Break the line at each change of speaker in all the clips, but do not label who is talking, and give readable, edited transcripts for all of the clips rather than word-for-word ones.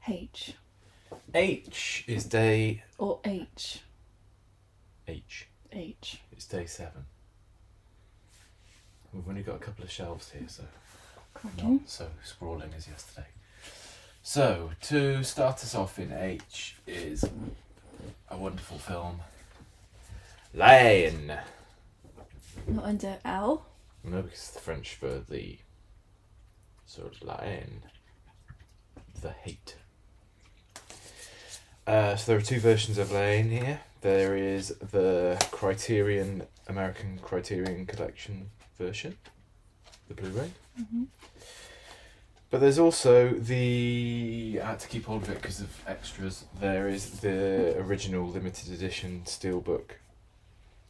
H.
H is day...
Or H.
H.
H.
It's day 7. We've only got a couple of shelves here, so
Cracking.
not so sprawling as yesterday. So, to start us off in H is a wonderful film, Haine.
Not under L.
No, because it's the French for the... So it's la haine. The hate. So there are 2 versions of La Haine here. There is the American Criterion Collection version, the Blu-ray.
Mm-hmm.
But there's also I had to keep hold of it because of extras. There is the original limited edition steelbook,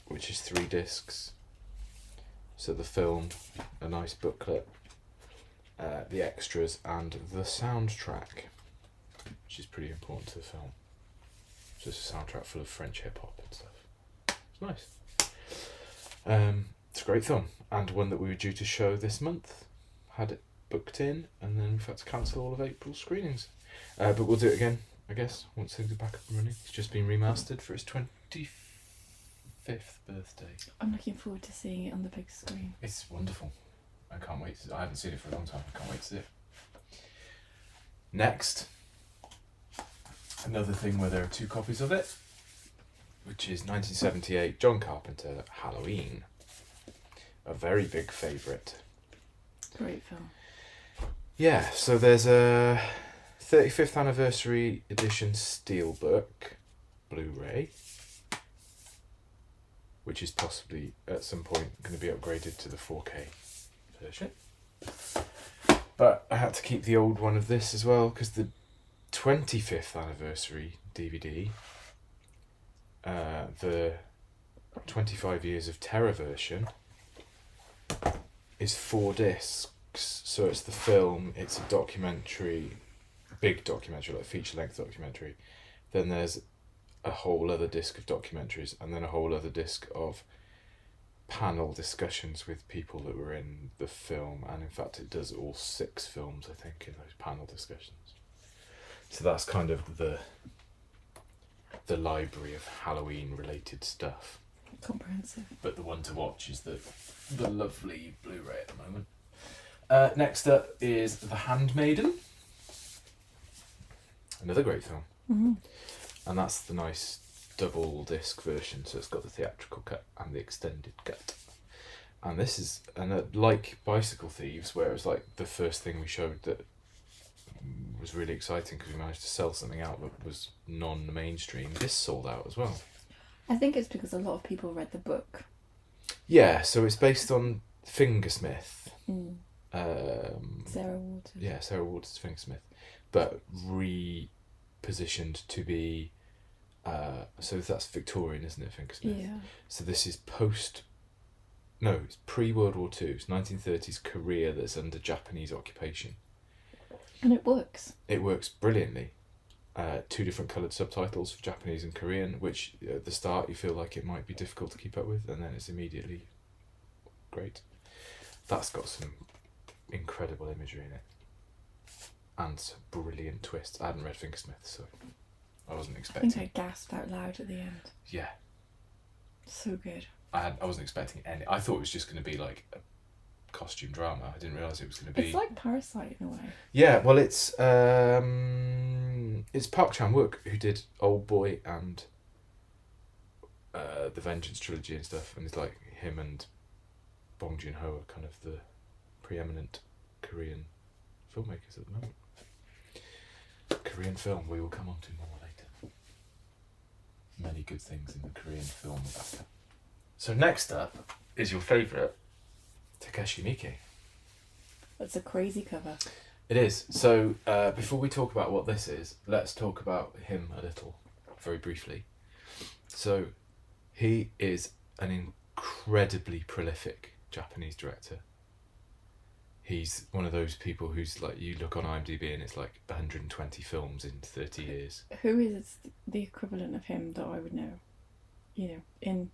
which is 3 discs. So the film, a nice booklet, the extras, and the soundtrack, which is pretty important to the film. So it's a soundtrack full of French hip hop and stuff. It's nice. It's a great film, and one that we were due to show this month. Had it booked in, and then we've had to cancel all of April's screenings. But we'll do it again, I guess, once things are back up and running. It's just been remastered for its 25th birthday.
I'm looking forward to seeing it on the big screen.
It's wonderful. I can't wait. I haven't seen it for a long time. I can't wait to see it. Next, another thing where there are 2 copies of it, which is 1978 John Carpenter, Halloween. A very big favourite.
Great film.
Yeah, so there's a 35th anniversary edition steelbook Blu-ray, which is possibly at some point going to be upgraded to the 4K version. But I had to keep the old one of this as well because the 25th anniversary DVD, the 25 Years of Terror version, is 4 discs. So it's the film, it's a documentary, big documentary, like feature-length documentary. Then there's a whole other disc of documentaries, and then a whole other disc of panel discussions with people that were in the film. And in fact, it does all 6 films, I think, in those panel discussions. So that's kind of the library of Halloween-related stuff.
Comprehensive.
But the one to watch is the lovely Blu-ray at the moment. Next up is The Handmaiden. Another great film.
Mm-hmm.
And that's the nice double disc version, so it's got the theatrical cut and the extended cut. And this is, like Bicycle Thieves, where it was like the first thing we showed that was really exciting because we managed to sell something out that was non-mainstream. This sold out as well.
I think it's because a lot of people read the book.
Yeah, so it's based on Fingersmith.
Mm. Sarah Waters.
Yeah, Sarah Waters' Fingersmith, but repositioned to be. So that's Victorian, isn't it, Fingersmith?
Yeah.
So this is it's pre-World War II. It's 1930s Korea that's under Japanese occupation.
And it works.
It works brilliantly. 2 different coloured subtitles for Japanese and Korean, which at the start you feel like it might be difficult to keep up with, and then it's immediately great. That's got some incredible imagery in it. And some brilliant twists. I hadn't read Fingersmith, so I wasn't
I
expecting...
think I gasped out loud at the end.
Yeah.
So good.
I wasn't expecting any... I thought it was just going to be like a costume drama. I didn't realise it was going to be...
It's like Parasite in a way.
Yeah, well, it's Park Chan-wook who did Old Boy and the Vengeance trilogy and stuff, and it's like him and Bong Joon-ho are kind of the preeminent Korean filmmakers at the moment. Korean film we will come on to more later. Many good things in the Korean film back. So next up is your favourite, Takashi Miike.
It's a crazy cover.
It is. So before we talk about what this is, let's talk about him a little, very briefly. So he is an incredibly prolific Japanese director. He's one of those people who's like, you look on IMDb and it's like 120 films in 30 years.
Who is the equivalent of him that I would know? You know, in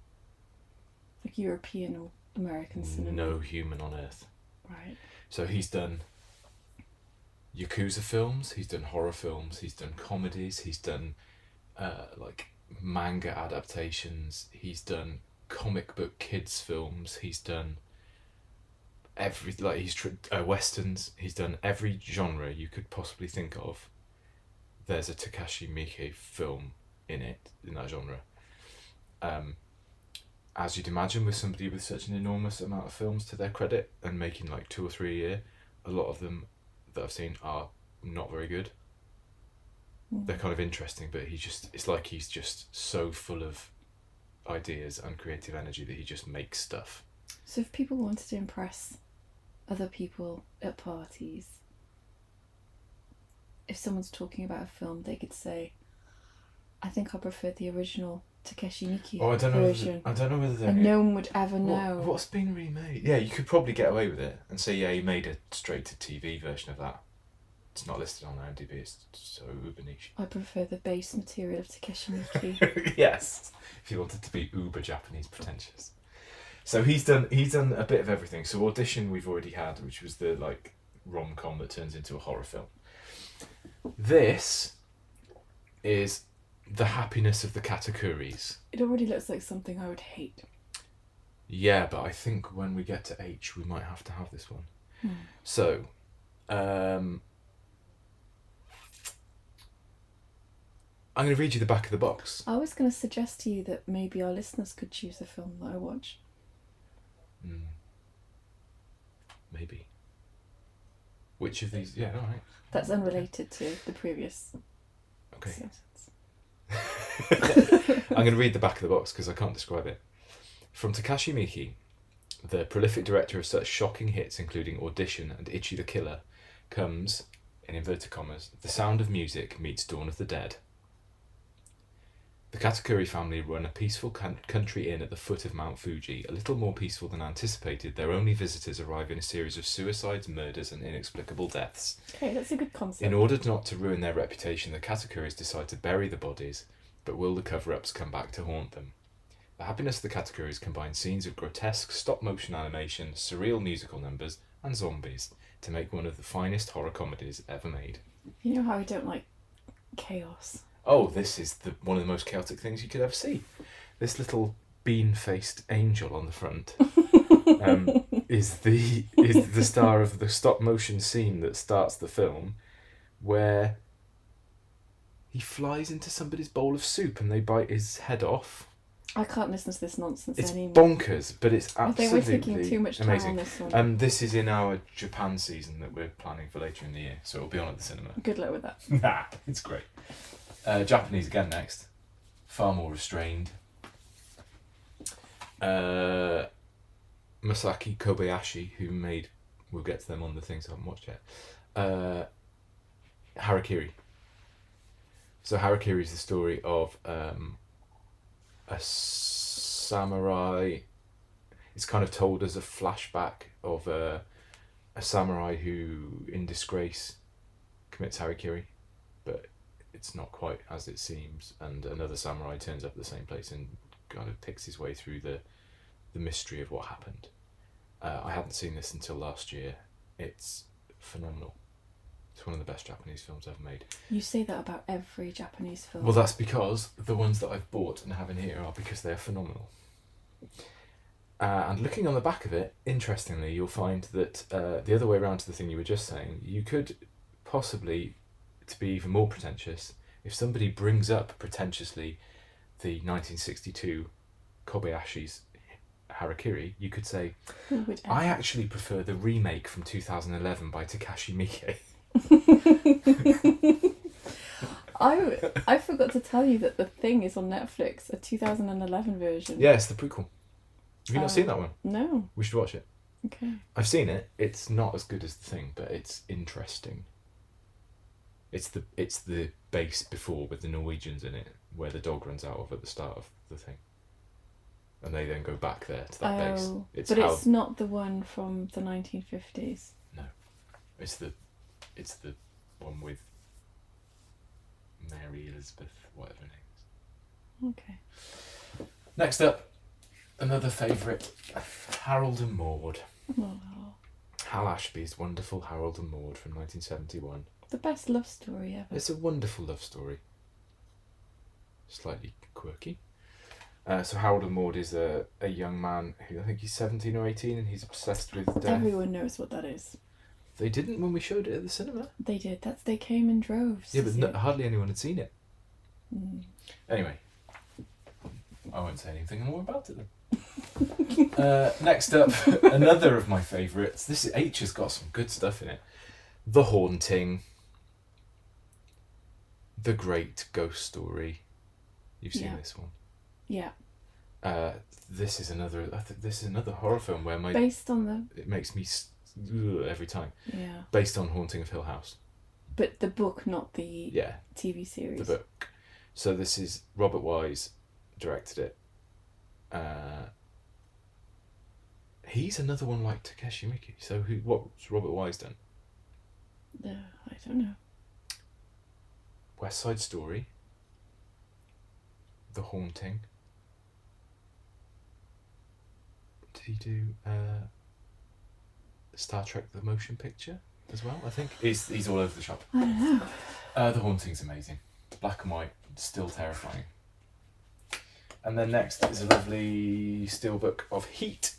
like European or American cinema.
No human on earth.
Right.
So he's done Yakuza films, he's done horror films, he's done comedies, he's done like manga adaptations, he's done comic book kids films, he's done westerns, he's done every genre you could possibly think of. There's a Takashi Miike film in that genre. As you'd imagine, with somebody with such an enormous amount of films to their credit and making like 2 or 3 a year, a lot of them that I've seen are not very good. They're kind of interesting, but it's like he's just so full of ideas and creative energy that he just makes stuff.
So if people wanted to impress other people at parties, if someone's talking about a film, they could say, I think I prefer the original Takashi Miike version.
I don't know whether they're...
And no one would ever know.
What's been remade? Yeah, you could probably get away with it and say, yeah, he made a straight-to-TV version of that. It's not listed on IMDb, it's so uber niche.
I prefer the base material of Takashi Miike.
Yes, if you wanted to be uber Japanese pretentious. So he's done a bit of everything. So Audition we've already had, which was the like rom-com that turns into a horror film. This is The Happiness of the Katakuris.
It already looks like something I would hate.
Yeah, but I think when we get to H, we might have to have this one. So, I'm going to read you the back of the box.
I was going to suggest to you that maybe our listeners could choose a film that I watch.
Maybe. Which of these? Yeah, all right.
That's unrelated to the previous
Okay.
sentence.
I'm going to read the back of the box because I can't describe it. From Takashi Miike, the prolific director of such shocking hits including Audition and Ichi the Killer, comes, in inverted commas, The Sound of Music meets Dawn of the Dead. The Katakuri family run a peaceful country inn at the foot of Mount Fuji. A little more peaceful than anticipated, their only visitors arrive in a series of suicides, murders and inexplicable deaths.
Okay, that's a good concept.
In order not to ruin their reputation, the Katakuris decide to bury the bodies, but will the cover-ups come back to haunt them? The Happiness of the Katakuris combines scenes of grotesque stop-motion animation, surreal musical numbers and zombies to make one of the finest horror comedies ever made.
You know how I don't like chaos?
Oh, this is one of the most chaotic things you could ever see. This little bean-faced angel on the front is the star of the stop-motion scene that starts the film, where he flies into somebody's bowl of soup and they bite his head off.
I can't listen to this nonsense
It's
anymore.
bonkers, but it's absolutely
I think we're taking too much time
amazing.
on this one.
This is in our Japan season that we're planning for later in the year, so it'll be on at the cinema.
Good luck with that.
Nah, it's great. Japanese again next. Far more restrained. Masaki Kobayashi, who made... We'll get to them on the things I haven't watched yet. Harakiri. So Harakiri is the story of a samurai. It's kind of told as a flashback of a samurai who, in disgrace, commits harakiri, but it's not quite as it seems, and another samurai turns up at the same place and kind of picks his way through the mystery of what happened. I hadn't seen this until last year. It's phenomenal. It's one of the best Japanese films ever made.
You say that about every Japanese film.
Well, that's because the ones that I've bought and have in here are because they're phenomenal. And looking on the back of it, interestingly, you'll find that the other way around to the thing you were just saying, you could possibly, to be even more pretentious, if somebody brings up pretentiously the 1962 Kobayashi's Harakiri, you could say, I actually prefer the remake from 2011 by Takashi Miike.
I forgot to tell you that The Thing is on Netflix, a 2011 version.
Yeah, it's the prequel. Have you not seen that one?
No.
We should watch it.
Okay.
I've seen it. It's not as good as The Thing, but it's interesting. It's the base before with the Norwegians in it, where the dog runs out of at the start of The Thing. And they then go back there to that base.
It's not the one from the 1950s.
No. It's the one with Mary Elizabeth, whatever her name is.
Okay.
Next up, another favourite, Harold and Maude.
Oh.
Hal Ashby's wonderful Harold and Maude from 1971.
The best love story ever.
It's a wonderful love story. Slightly quirky. So Harold and Maude is a young man who I think he's 17 or 18 and he's obsessed with death.
Everyone knows what that is.
They didn't when we showed it at the cinema.
They did. They came in droves.
Yeah, but hardly anyone had seen it.
Mm.
Anyway, I won't say anything more about it then. Next up, another of my favourites. This H has got some good stuff in it. The Haunting. The Great Ghost Story. You've seen this one.
Yeah.
This is another. I think this is another horror film where
based on the.
It makes me every time.
Yeah.
Based on Haunting of Hill House.
But the book, not the TV series.
The book. So this is Robert Wise directed it. He's another one like Takashi Miike. So what's Robert Wise done?
I don't know.
West Side Story. The Haunting. Did he do Star Trek the Motion Picture as well? I think he's all over the shop.
I don't know.
The Haunting's amazing. Black and white, still terrifying. And then next is a lovely steelbook of Heat,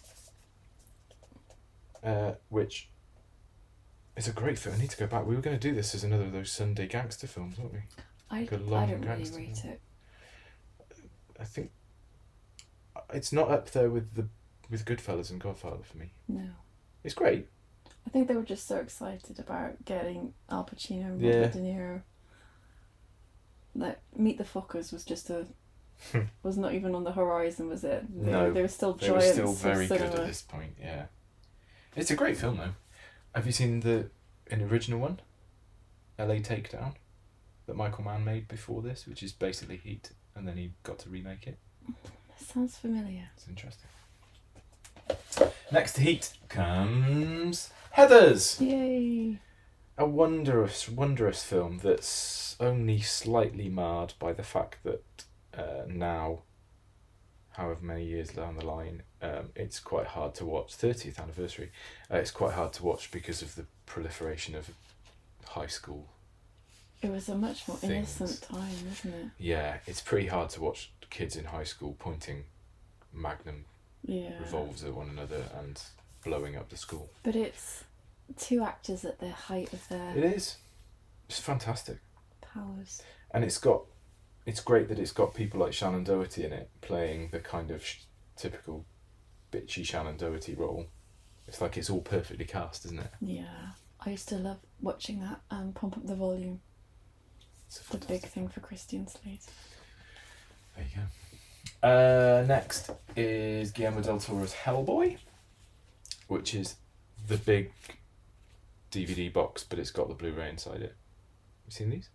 which is a great film. I need to go back. We were going to do this as another of those Sunday gangster films, weren't we?
I don't really rate it.
I think it's not up there with Goodfellas and Godfather for me.
No.
It's great.
I think they were just so excited about getting Al Pacino and Robert De Niro. That Meet the Fockers was just was not even on the horizon, was it? They were still giants.
They were still very good at this point, yeah. It's a great film though. Have you seen an original one? LA Takedown, that Michael Mann made before this, which is basically Heat, and then he got to remake it.
That sounds familiar.
It's interesting. Next to Heat comes Heathers.
Yay!
A wondrous film that's only slightly marred by the fact that now, however many years down the line, it's quite hard to watch. 30th anniversary. It's quite hard to watch because of the proliferation of high school.
It was a much more innocent time, wasn't it?
Yeah, it's pretty hard to watch kids in high school pointing magnum revolvers at one another and blowing up the school.
But it's two actors at the height of their...
It is. It's fantastic.
Powers.
And it's great that it's got people like Shannon Doherty in it playing the kind of typical bitchy Shannon Doherty role. It's like it's all perfectly cast, isn't it?
Yeah. I used to love watching that and Pump Up the Volume. The big thing for Christian Slade.
There you go. Next is Guillermo del Toro's Hellboy, which is the big DVD box, but it's got the Blu-ray inside it. You seen these?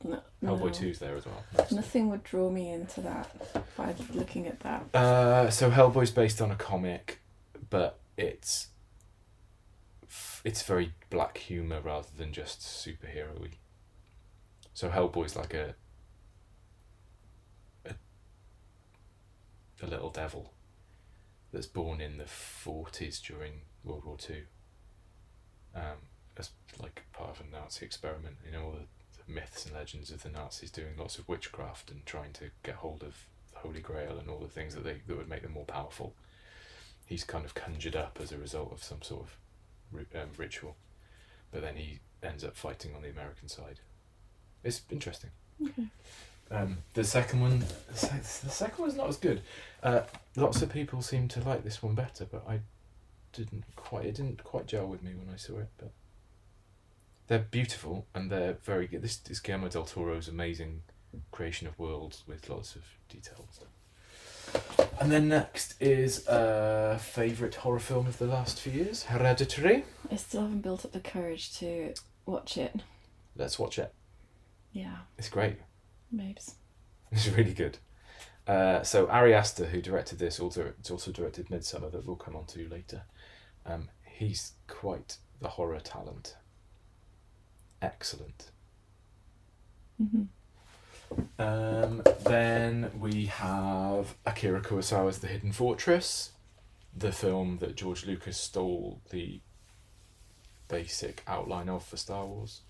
No.
Hellboy 2's there as well.
Nothing would draw me into that by looking at that.
So Hellboy's based on a comic, but it's very black humour rather than just superhero-y. So Hellboy's like a little devil that's born in the 40s during World War II. As like part of a Nazi experiment, all the myths and legends of the Nazis doing lots of witchcraft and trying to get hold of the Holy Grail and all the things that would make them more powerful. He's kind of conjured up as a result of some sort of ritual, but then he ends up fighting on the American side. It's interesting.
Okay.
The second one's not as good. Lots of people seem to like this one better, but it didn't quite gel with me when I saw it. But they're beautiful and they're very good. This is Guillermo del Toro's amazing creation of worlds with lots of details. And then next is a favourite horror film of the last few years, Hereditary.
I still haven't built up the courage to watch it.
Let's watch it.
Yeah.
It's great.
Mabes.
It's really good. So Ari Aster, who directed this, also directed Midsummer, that we'll come on to later. He's quite the horror talent. Excellent.
Mm-hmm.
Then we have Akira Kurosawa's The Hidden Fortress, the film that George Lucas stole the basic outline of for Star Wars.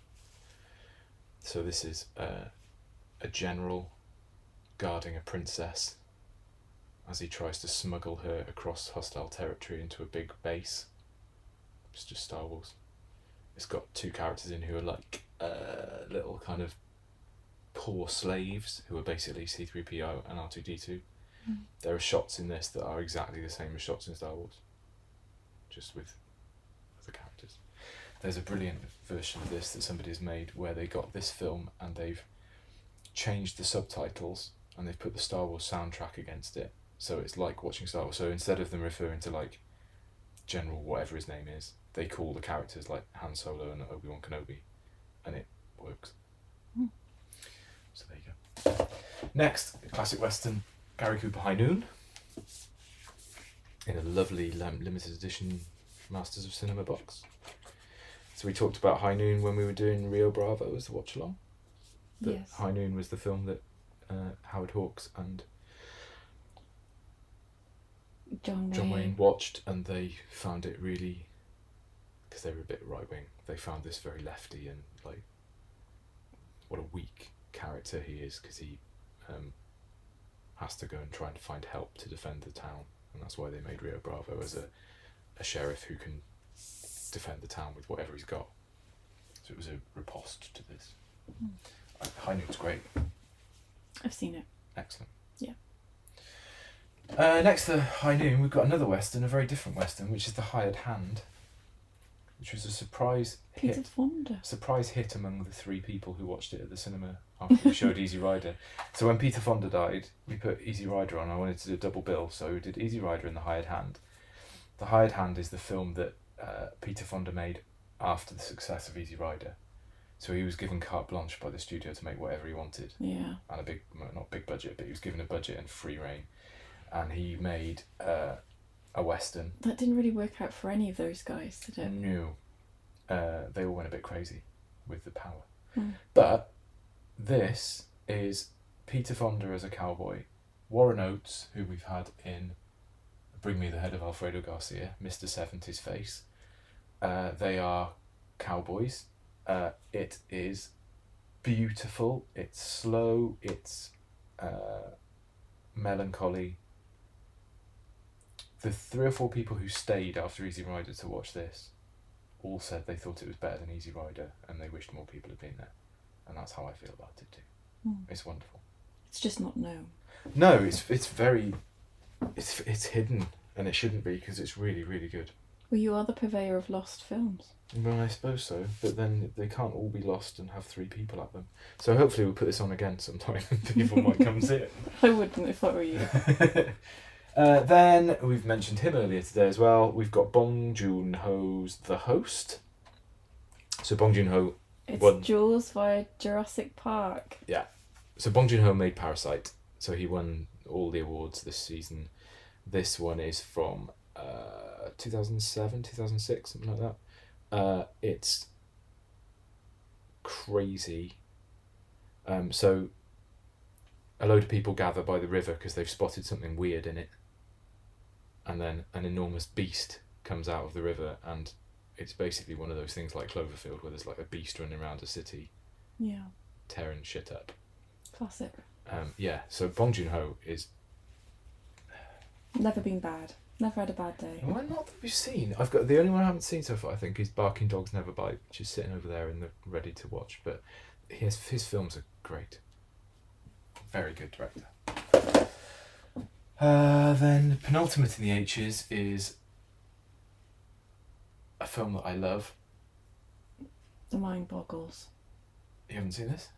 So this is a general guarding a princess as he tries to smuggle her across hostile territory into a big base. It's just Star Wars. It's got two characters in who are like little kind of poor slaves who are basically C-3PO and R2-D2. There are shots in this that are exactly the same as shots in Star Wars, just with other characters. There's a brilliant version of this that somebody has made where they got this film and they've changed the subtitles and they've put the Star Wars soundtrack against it. So it's like watching Star Wars. So instead of them referring to like General whatever his name is, they call the characters like Han Solo and Obi-Wan Kenobi, and it works. So there you go. Next, classic western, Gary Cooper High Noon, in a lovely limited edition Masters of Cinema box. So we talked about High Noon when we were doing Rio Bravo as the watch along.
Yes.
High Noon was the film that Howard Hawks and
John
Wayne watched, and they found it really, because they were a bit right wing, they found this very lefty and like what a weak character he is, because he has to go and try and find help to defend the town, and that's why they made Rio Bravo as a sheriff who can defend the town with whatever he's got. So it was a riposte to this. High Noon's great.
I've seen it.
Excellent.
Yeah.
Next to High Noon, we've got another western, a very different western, which is The Hired Hand, which was a surprise hit among the three people who watched it at the cinema after we showed Easy Rider. So when Peter Fonda died, we put Easy Rider on. I wanted to do a double bill, so we did Easy Rider and The Hired Hand. The Hired Hand is the film that Peter Fonda made after the success of Easy Rider. So he was given carte blanche by the studio to make whatever he wanted.
Yeah.
And not big budget, but he was given a budget and free reign. And he made a western.
That didn't really work out for any of those guys, did it?
No. They all went a bit crazy with the power. But this is Peter Fonda as a cowboy, Warren Oates, who we've had in Bring Me the Head of Alfredo Garcia, Mr. 70's Face. They are cowboys. It is beautiful, it's slow, it's melancholy. The 3 or 4 people who stayed after Easy Rider to watch this all said they thought it was better than Easy Rider and they wished more people had been there. And that's how I feel about it too. It's wonderful.
It's just not known.
No, it's very... It's hidden, and it shouldn't be, because it's really, really good.
Well, you are the purveyor of lost films.
Well, I suppose so, but then they can't all be lost and have 3 people at them. So hopefully we'll put this on again sometime and people might come see it.
I wouldn't if I were you.
Then, we've mentioned him earlier today as well, we've got Bong Joon-ho's The Host. So Bong Joon-ho...
It's Jaws via Jurassic Park.
Yeah. So Bong Joon-ho made Parasite, so he won all the awards this season. This one is from 2007, 2006, something like that. It's crazy. So a load of people gather by the river because they've spotted something weird in it, and then an enormous beast comes out of the river, and it's basically one of those things like Cloverfield where there's like a beast running around a city, tearing shit up.
Classic.
Yeah, so Bong Joon-ho is...
Never been bad. Never had a bad day.
Well, not that we've seen. I've got the only one I haven't seen so far, I think, is Barking Dogs Never Bite, which is sitting over there in the ready to watch. But his films are great. Very good director. Then penultimate in the H's is a film that I love.
The mind boggles.
You haven't seen this?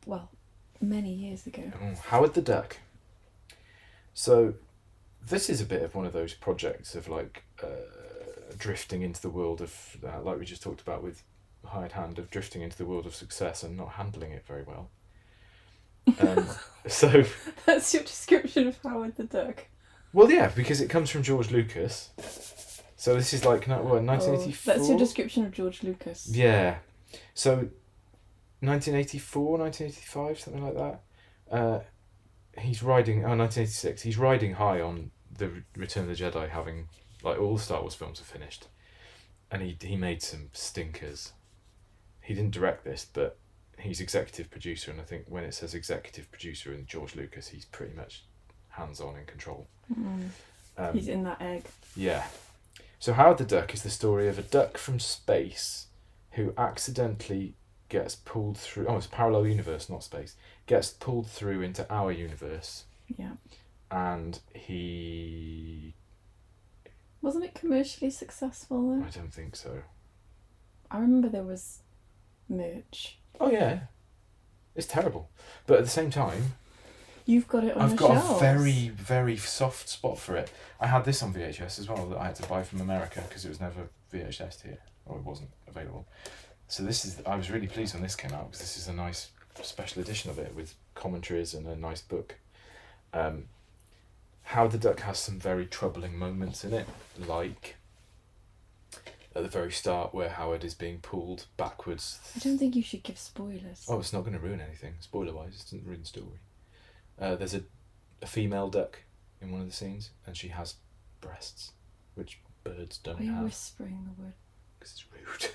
Well, many years ago.
Howard the Duck. So this is a bit of one of those projects of like drifting into the world of, like we just talked about with Hired Hand, of drifting into the world of success and not handling it very well. So
that's your description of Howard the Duck.
Well, yeah, because it comes from George Lucas. So this is like 1984.
That's your description of George Lucas.
Yeah. So 1984, 1985, something like that. He's riding... 1986. He's riding high on the Return of the Jedi, having... Like, all the Star Wars films are finished. and he made some stinkers. He didn't direct this, but he's executive producer, and I think when it says executive producer in George Lucas, he's pretty much hands-on in control.
He's in that egg.
Yeah. So Howard the Duck is the story of a duck from space who accidentally gets pulled through... Oh, it's a parallel universe, not space. Gets pulled through into our universe.
Yeah.
And he...
Wasn't it commercially successful, though?
I don't think so.
I remember there was merch.
Oh, yeah. It's terrible. But at the same time...
You've got it on
I've
the
got
shelves.
a very, very soft spot for it. I had this on VHS as well that I had to buy from America because it was never VHS here, or it wasn't available. So I was really pleased when this came out because this is a nice special edition of it with commentaries and a nice book. Howard the Duck has some very troubling moments in it, like at the very start where Howard is being pulled backwards.
I don't think you should give spoilers.
Oh, it's not going to ruin anything, spoiler-wise. It doesn't ruin the story. There's a female duck in one of the scenes, and she has breasts, which birds don't
Are you
have.
whispering the word?
Because it's rude.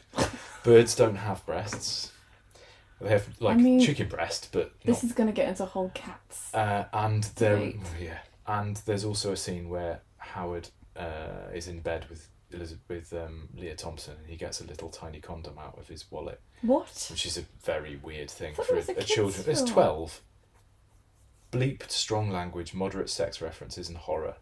Birds don't have breasts. They have chicken breast, but
this is going to get into whole cats.
And there's also a scene where Howard is in bed with Leah Thompson, and he gets a little tiny condom out of his wallet.
What?
Which is a very weird thing
I thought
for
it was a
children.
kid's
It's
film.
12. Bleeped, strong language, moderate sex references, and horror.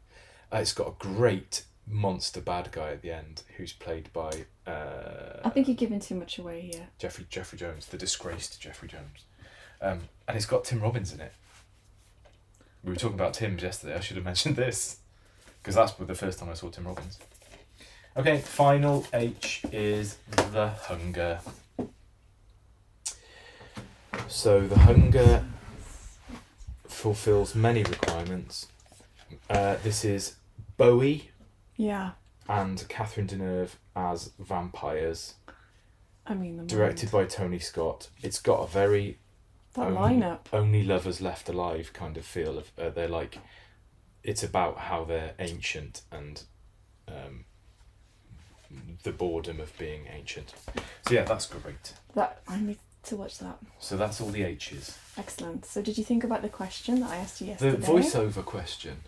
It's got a great monster bad guy at the end who's played by...
I think you're giving too much away here.
Jeffrey Jones, the disgraced Jeffrey Jones. And it's got Tim Robbins in it. We were talking about Tim's yesterday. I should have mentioned this. Because that's the first time I saw Tim Robbins. Okay, final H is The Hunger. So The Hunger fulfills many requirements. This is Bowie
Yeah.
and Catherine Deneuve as vampires.
I mean, the
Directed by Tony Scott. It's got a very
lineup.
only lovers left alive kind of feel of they're like, it's about how they're ancient and the boredom of being ancient. So yeah, that's great.
I need to watch that.
So that's all the H's.
Excellent. So did you think about the question that I asked you yesterday?
The voiceover question.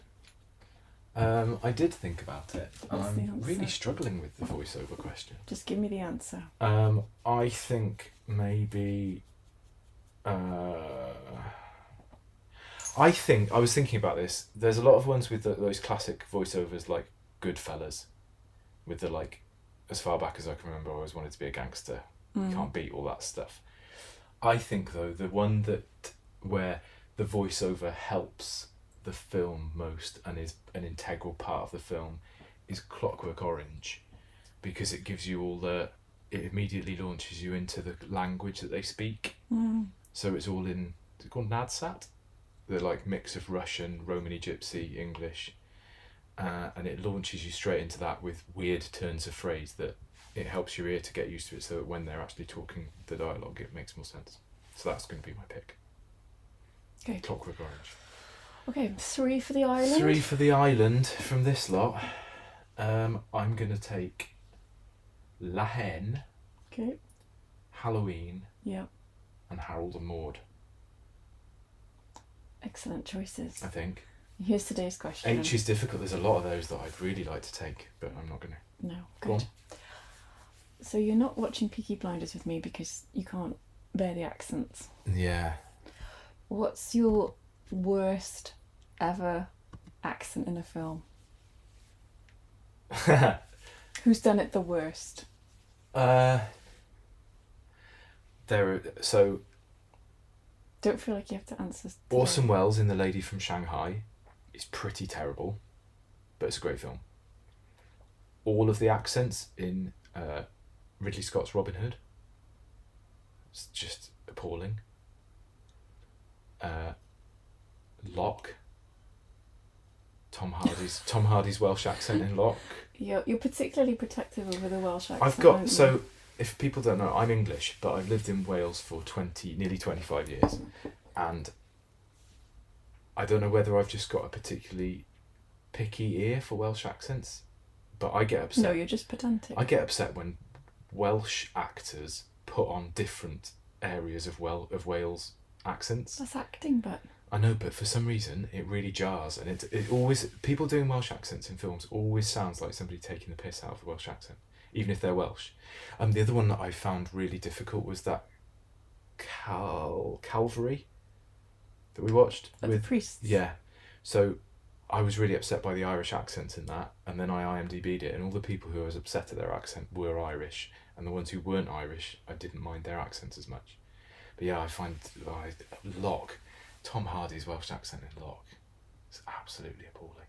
I did think about it.
What's the
I'm
answer?
really struggling with the voiceover question.
Just give me the answer.
I think maybe... I was thinking about this. There's a lot of ones with those classic voiceovers like Goodfellas, with the like, as far back as I can remember, I always wanted to be a gangster. You can't beat all that stuff. I think though the one where the voiceover helps the film most and is an integral part of the film is Clockwork Orange, because it gives you it immediately launches you into the language that they speak. So it's all in, is it called Nadsat? The like mix of Russian, Romany Gypsy, English, and it launches you straight into that with weird turns of phrase that it helps your ear to get used to it, so that when they're actually talking the dialogue, it makes more sense. So that's going to be my pick.
Okay.
Clockwork Orange.
Okay, 3 for the island.
3 for the island from this lot. I'm going to take La Haine,
Okay.
Halloween,
Yeah.
and Harold and Maude,
Excellent choices.
I think.
Here's today's question.
H is difficult. There's a lot of those that I'd really like to take, but I'm not going to.
No.
Go on.
Good. So you're not watching Peaky Blinders with me because you can't bear the accents.
Yeah.
What's your worst ever accent in a film? Who's done it the worst?
So
Don't feel like you have to answer. Today.
Orson Welles in The Lady from Shanghai is pretty terrible, but it's a great film. All of the accents in Ridley Scott's Robin Hood, it's just appalling. Locke. Tom Hardy's Welsh accent in Locke.
You're particularly protective over the Welsh accent.
I've got,
aren't you?
so if people don't know, I'm English, but I've lived in Wales for nearly 25 years, and I don't know whether I've just got a particularly picky ear for Welsh accents, but I get upset.
No, you're just pedantic.
I get upset when Welsh actors put on different areas of Wales accents.
That's acting, but...
I know, but for some reason it really jars, and it always, people doing Welsh accents in films always sounds like somebody taking the piss out of the Welsh accent, even if they're Welsh. The other one that I found really difficult was that Calvary that we watched
with the priests.
Yeah, so I was really upset by the Irish accent in that, and then I IMDb'd it, and all the people who I was upset at their accent were Irish, and the ones who weren't Irish, I didn't mind their accents as much. But yeah, I find Locke, Tom Hardy's Welsh accent in Locke is absolutely appalling.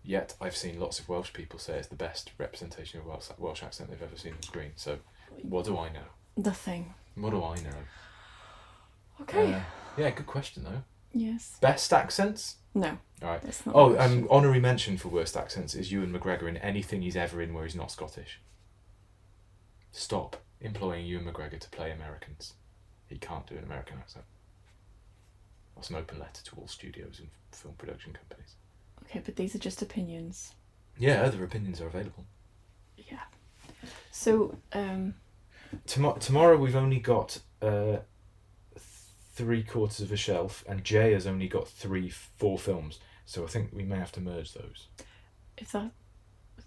Yet I've seen lots of Welsh people say it's the best representation of Welsh accent they've ever seen on screen. So what do I know?
Nothing.
What do I know?
Okay.
Yeah, good question though.
Yes.
Best accents?
No.
All right.
That's not
honorary mention for worst accents is Ewan McGregor in anything he's ever in where he's not Scottish. Stop employing Ewan McGregor to play Americans. He can't do an American accent. That's an open letter to all studios and film production companies.
Okay, but these are just opinions.
Yeah, other opinions are available.
Yeah. So,
tomorrow we've only got 3/4 of a shelf, and Jay has only got 4 films. So I think we may have to merge those.
If that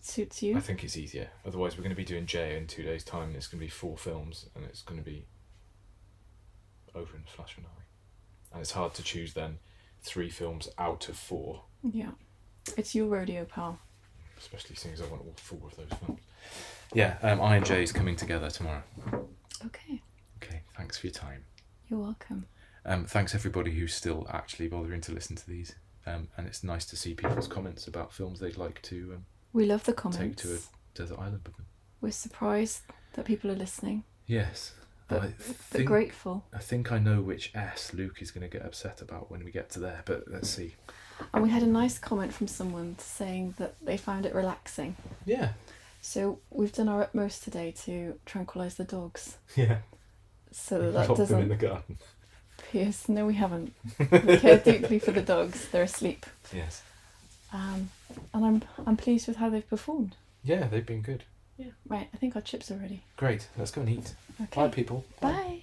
suits you.
I think it's easier. Otherwise, we're going to be doing Jay in 2 days' time, and it's going to be 4 films, and it's going to be over in a flash of an eye. And it's hard to choose then 3 films out of 4.
Yeah. It's your rodeo, pal.
Especially seeing as I want all 4 of those films. Yeah, I and Jay's coming together tomorrow.
Okay.
Okay, thanks for your time.
You're welcome.
Thanks everybody who's still actually bothering to listen to these. And it's nice to see people's comments about films they'd like to
we love the comments.
take to a desert island with them.
We're surprised that people are listening.
Yes.
But grateful.
I think I know which S Luke is going to get upset about when we get to there, but let's see.
And we had a nice comment from someone saying that they found it relaxing.
Yeah.
So we've done our utmost today to tranquilise the dogs.
Yeah.
So that doesn't...
them in the garden.
Yes, no we haven't. We care deeply for the dogs. They're asleep.
Yes.
And I'm pleased with how they've performed.
Yeah, they've been good.
Yeah. Right, I think our chips are ready.
Great. Let's go and eat.
Okay.
Bye, people.
Bye.